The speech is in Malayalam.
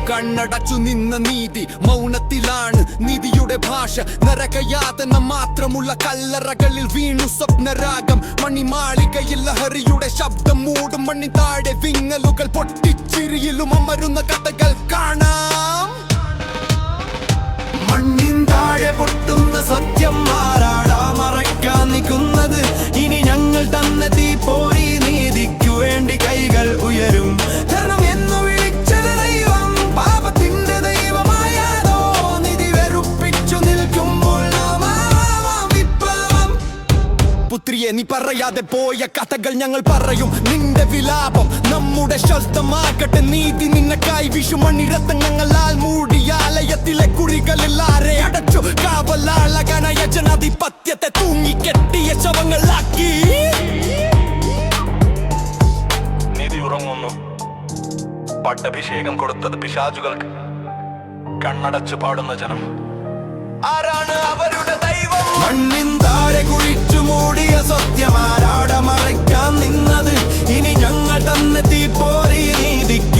കണ്ണടച്ചു നിന്ന നീതി മൗനത്തിലാണ് നീതിയുടെ ഭാഷ. നരകയാതന മാത്രമുള്ള കല്ലറകളിൽ വീണു സ്വപ്നരാഗം. മണിമാളികയിൽ ലഹരിയുടെ ശബ്ദം മൂടും. മണ്ണി താഴെ വിങ്ങലുകൾ പൊട്ടിച്ചിരിയിലും അമരുന്ന കഥകൾ കാണാം. മണ്ണിൻ താഴെ പൊട്ടുന്ന സത്യം ആരാടാ മറയ്ക്കാൻ നിൽക്കുന്നത്? ഇനി ഞങ്ങൾ തന്നെ തീപ്പോരി നീതിക്കു വേണ്ടി കൈകൾ ഉയരും. ധർമ്മം എന്നു വിളിച്ചത് ദൈവം പാപത്തിന്റെ ദൈവമായതോ? നിധി വെറുപ്പിച്ചു നിൽക്കുമ്പോൾ വിപ്ലവം. പുത്രിയെ നീ പറയാതെ പോയ കഥകൾ ഞങ്ങൾ പറയും. നിന്റെ വിലാപം നമ്മുടെ ശബ്ദമാകട്ടെ. നീതി നിന്നക്കായി വിഷു മണിരത്നങ്ങളാൽ മൂടിയ ആലയത്തിലെ കുഴികളിൽ ആരെ അടച്ചു? കാവലാളകനായ ജനാധിപത്യത്തെ തൂങ്ങിക്കെട്ടിയ ശവങ്ങളാക്കി. നീതി ഉറങ്ങുന്നു. പട്ടഭിഷേകം കൊടുത്തത് പിശാചുകൾക്ക്. കണ്ണടച്ചു പാടുന്ന ജനം ആരാണ് അവരുടെ ദൈവം? മണ്ണിൻ താഴെ കുഴിച്ചു മൂടിയ സത്യമാരാട മറയ്ക്കാൻ നിന്നത്? ഇനി ഞങ്ങൾ തന്നെ തീപ്പോരി നീതിക്ക്